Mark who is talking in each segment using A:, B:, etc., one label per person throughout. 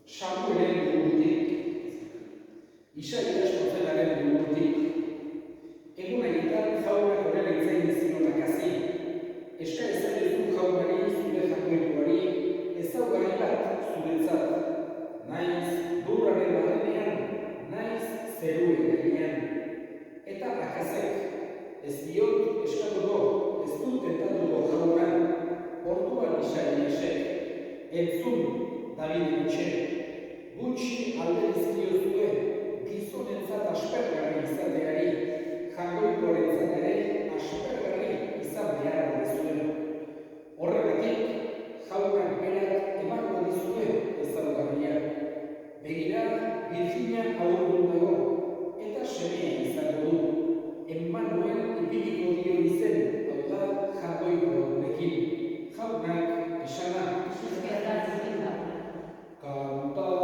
A: Samuelen liburutik, Isaias profetaren liburutik, egun egiten jaunak horrela itzain zinonak hasi, eska ezagezu jaunari zure jakoikoari ezaugarri bat zuretzat, naiz lurraren barrenean, naiz zeruen gainean. Eta akazek, ez diot eskatuko, ez dut tentatuko jaunan, orduan Isaiasek, entzun David gutxe, gutxi alde dizkiozue, gizonentzat aspergarri izateari, jangoikoarentzat ere aspergarri izan behar dezuen. Horregatik, jaunak berak emango dizue ezaugarria. Begira, Virginia aurrun dago, eta semea izango du. Emmanuel ibiliko dio izen, hau da, jangoikoarekin. Jaunak esana. Kanta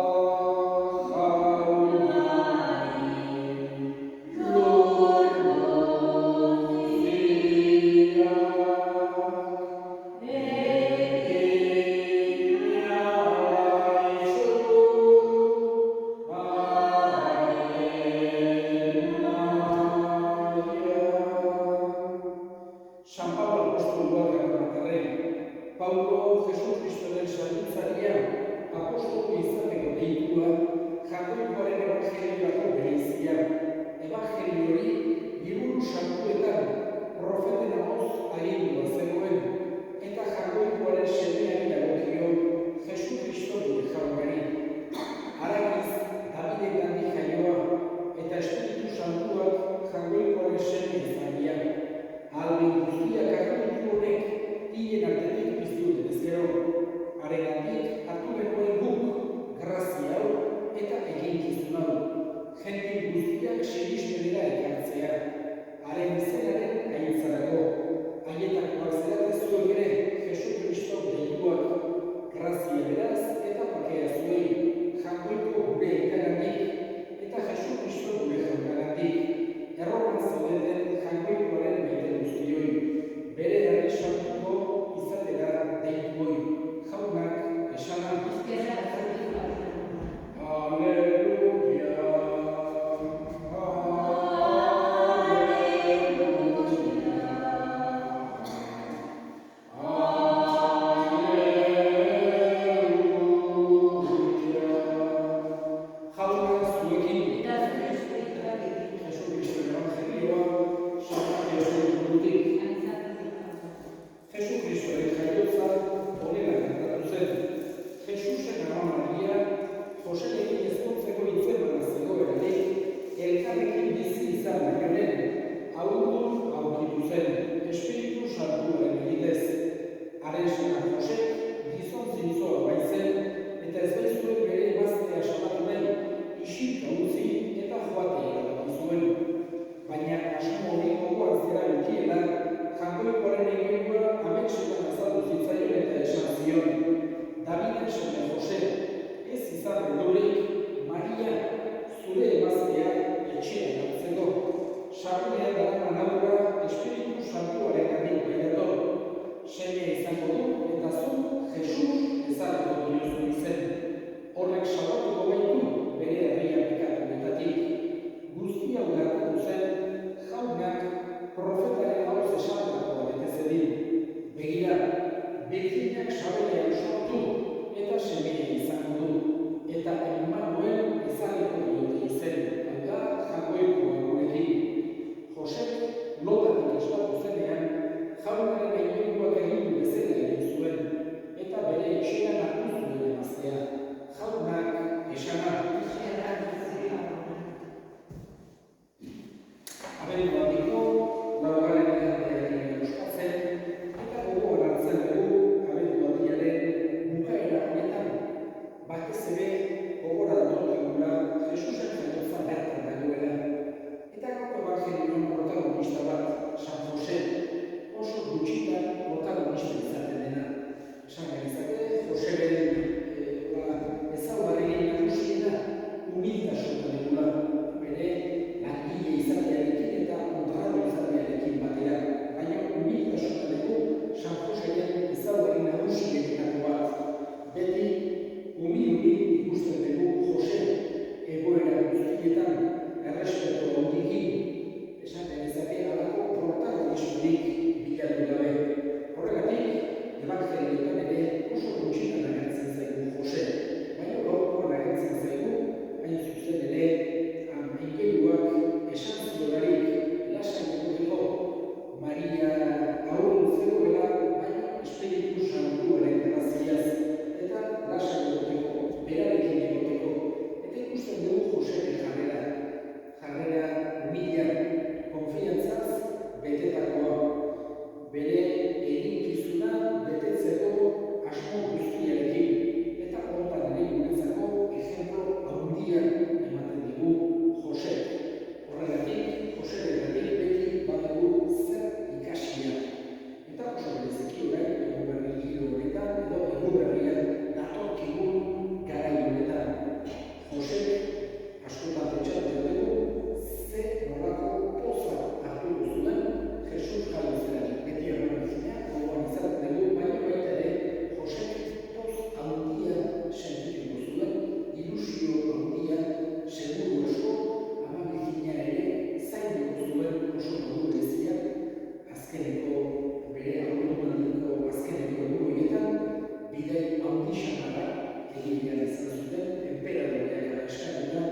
A: egin behar izan zuten enperadoreak eskatuta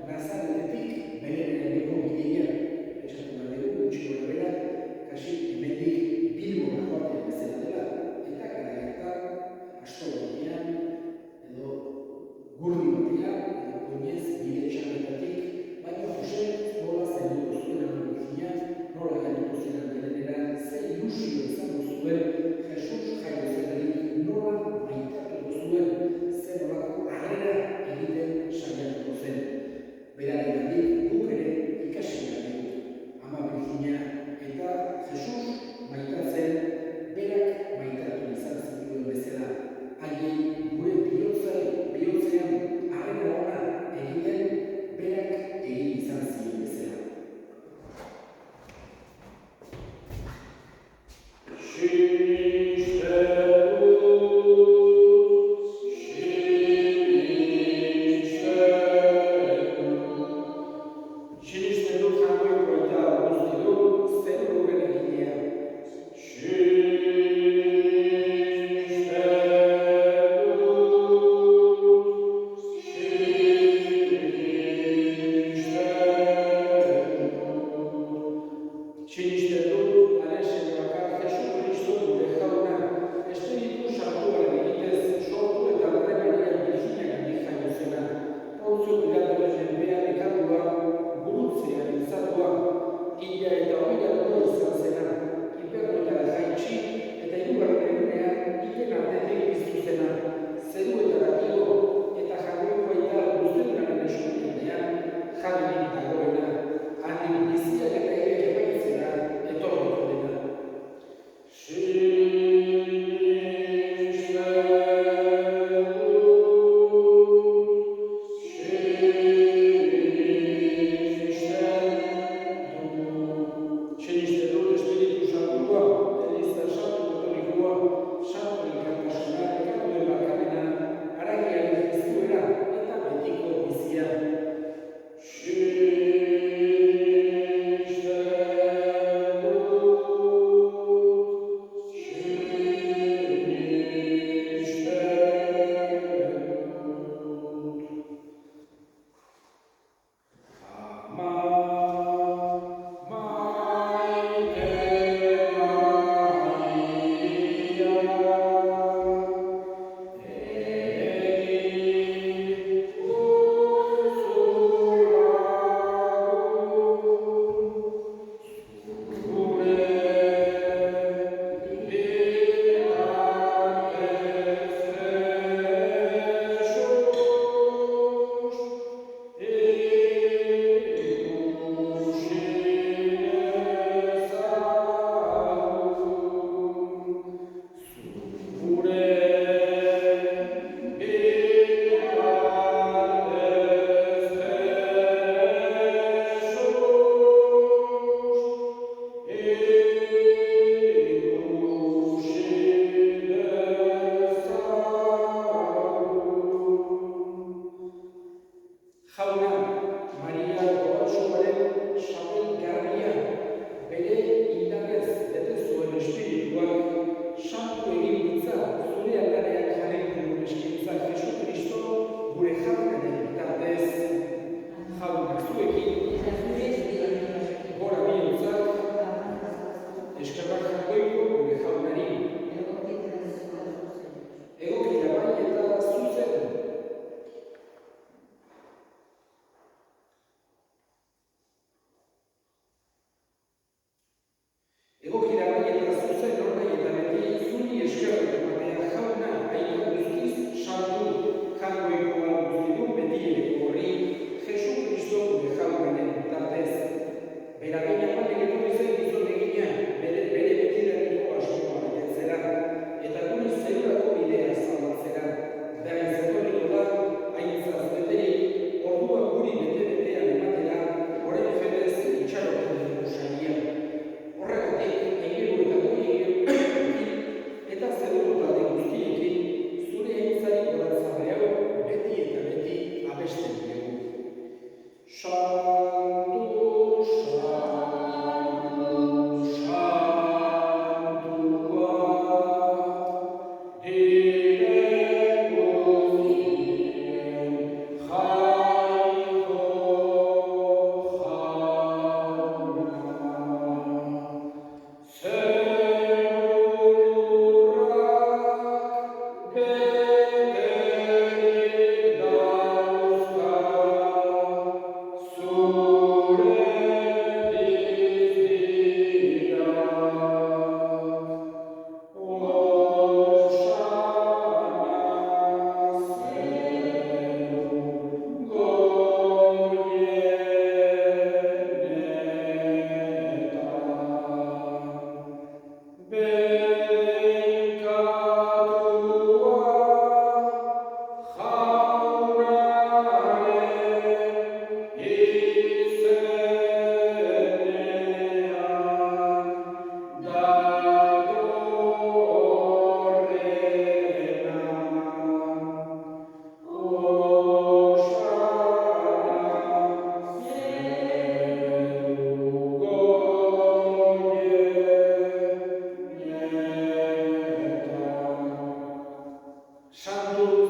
A: Nazaretetik bereneraneko bideia pentsatu behar dugu gutxi gorabehera kasi hemendik Bilbora joatea bezala dela eta gara astrologian edo gurdi batean edo oinez bide txarretatik baina Jose nola zenduko zuen Virginia, nola ganduko zuen berenera, ze ilusio izango zuen Jesus jaio zenetik, nola maitatuko zuen, ze nolako harrera egiten saiatuko zen. Berarengandik guk ere ikasi behar dugu. Ama Virginia eta Jesus maitatzen berak maitatu izan zituen bezala. Haien gure bihotzean harrera ona egiten berak egin izan ziren bezala. Sinistetuz,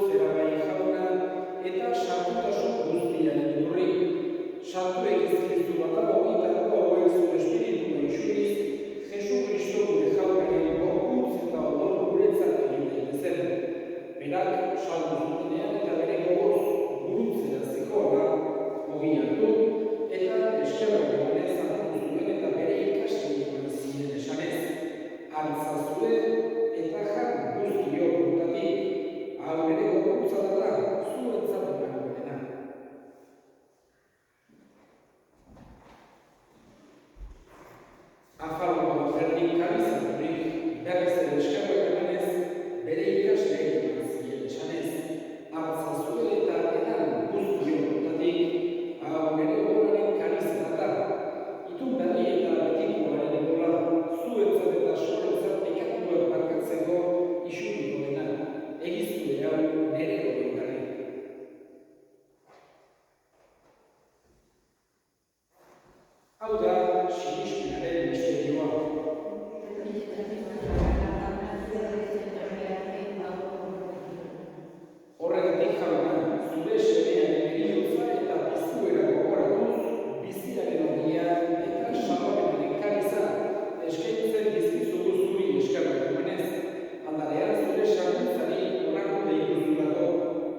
A: zerabai jauna, eta santutasun guztiaren iturri. Santuek izkiztu badago gitarko hauek zure espiritua isuriz, Jesu Kristo gure jaunaren gorputz eta odol guretzat egin daitezen. Berak saldu zutenean eta bere gogoz gurutzera zikoala, ogi hartu, eta eskerrak emanez hartu zuen eta bere ikasle eman ziren esanez. Altzazue eta jan guztiok urtatik, hau bere gorputza da, zuentzat emango dena. Afalua berdin karizaturik, berriz ere eskerrak emanez, bere ikasle eman ziren esanez. Altzazue eta edan guztiok urtatik, hau bere goraren karizena da. Itun berri eta betikoaren egola, zuentzat eta sorentzat pekatuak barkatzeko isuriko dena. Egiztu hau nere horretari. Hau da, sinismenaren misterioa. Horregatik jauna, zure semearen heriotza eta piztuera gogoratuz, biziaren ogia eta salamenaren kariza eskaintzen dizkizugu zuri eskerrak emanez, aldarean zure sartuntzari onako deitu zurako,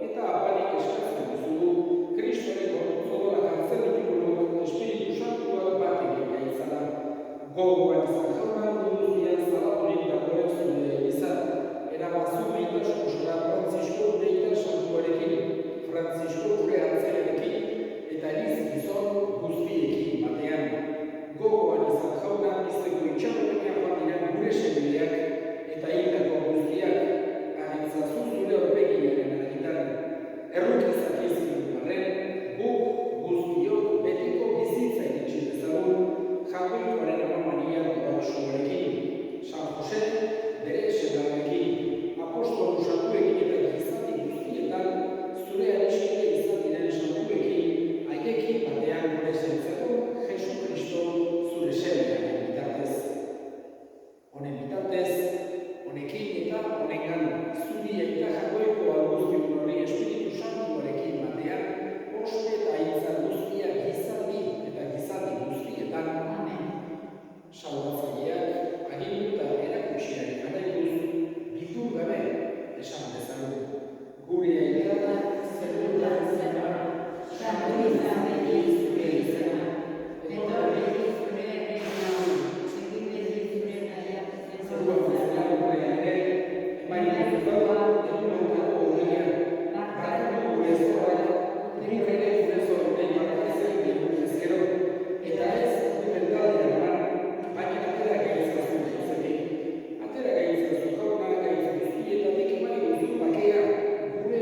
A: eta apalik eskatzen duzugu, Kristoren gorputz-odolak hartzen ditugunok Espiritu Santuak bat egin gaitzala. Gogoan izan jauna mundu zian zalaturik dagoen zure izan, erabazu beita sosora Frantzisko beita santuarekin, Frantzisko gure hartzaiarekin, eta eliz gizon guztiekin batean. Gogoan izan jauna izteko itxaropenean bat diren gure semideak eta hildako guztiak, agintzazu zure horpegiaren aragitan. Errukizak izan duaren, guk guztiok betiko bizitza iritsi dezagun, jakoikoaren amamania ortodoxoarekin. San Jose bere senarrekin, apostolu santuekin eta gizati guztietan, zure ariskide izan diren santuekin, haiekin batean gure zentzeko Jesu Kristo zure semearen bitartez. Honen bitartez, honekin eta honengan, zuri eta jakoiko alguztiun hori Espiritu Santuarekin batean, ospe eta hitza guztiak gizaldi eta gizaldi guztietan. Salbatzaileak agindu eta erakutsiaren garaituz, bitu gabe esan dezagun. Gure aita zerrutan zera, santuizan egiz zure izena, eta beti zure egin egin zure nahiak zerua zera gure ere, emain zuzaua egumentako horrean, bakatu gure zorrak, nik ere gure zorren barkatzen dugu ezkero, eta ez gure taldean, baina atera gaitzazu jozetik. Atera gaitzazu jauna, gaitzazu zutietatik eman duzu bakea, gure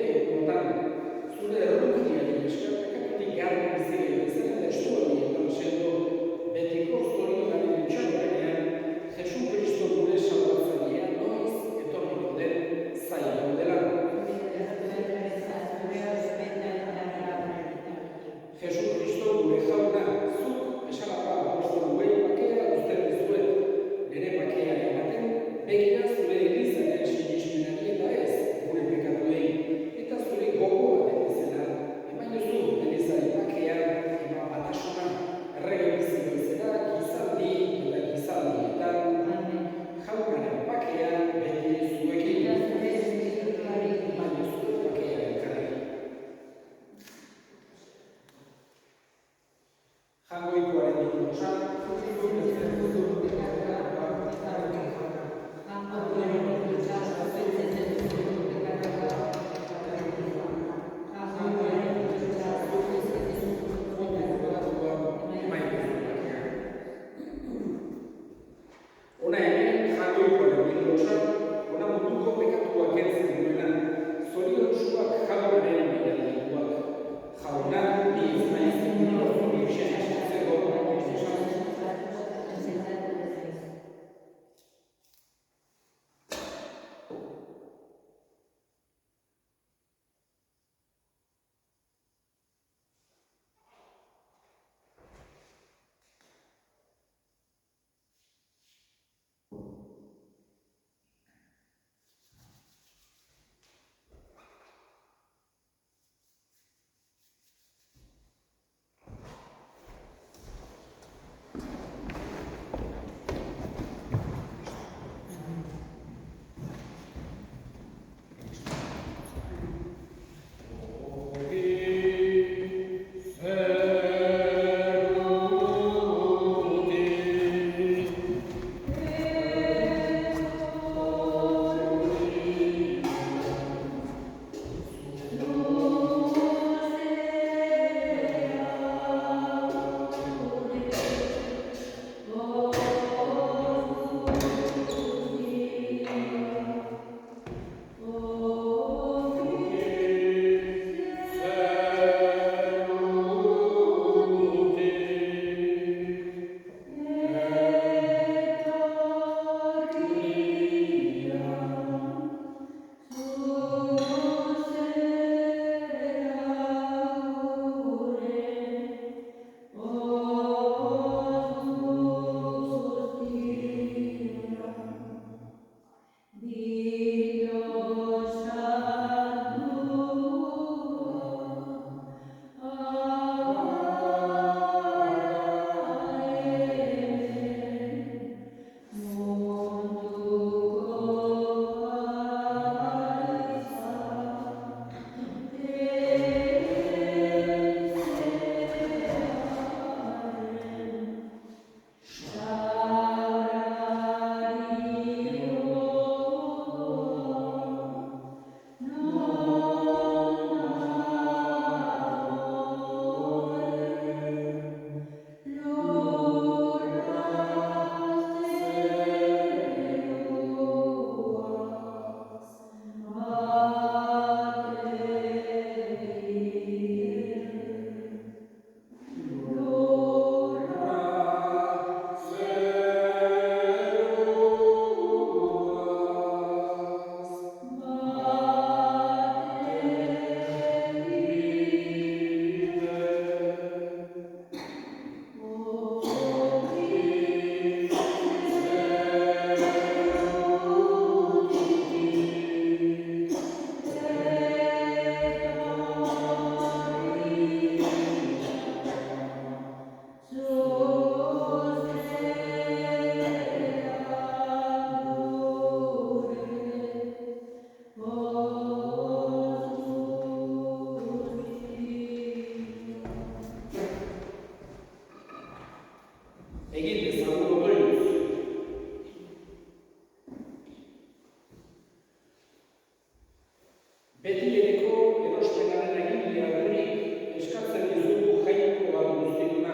A: egiteko erospenaren agiri ardurik eskatzen dizugu jaiko gaur guztiona.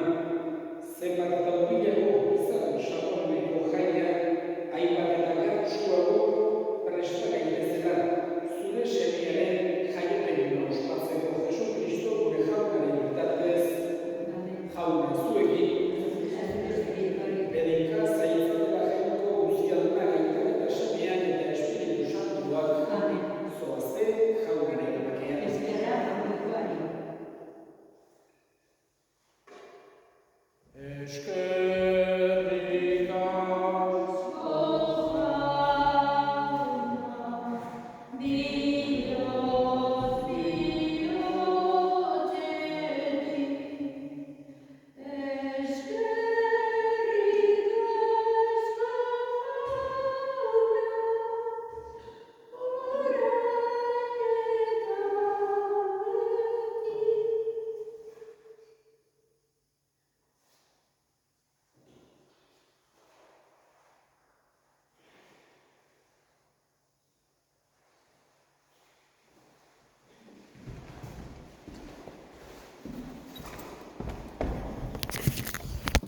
A: Zenbat eta hurbilago izan Sakoneko jaia, hainbat eta gertsuago presta gaitezela zure semiaren jaiopen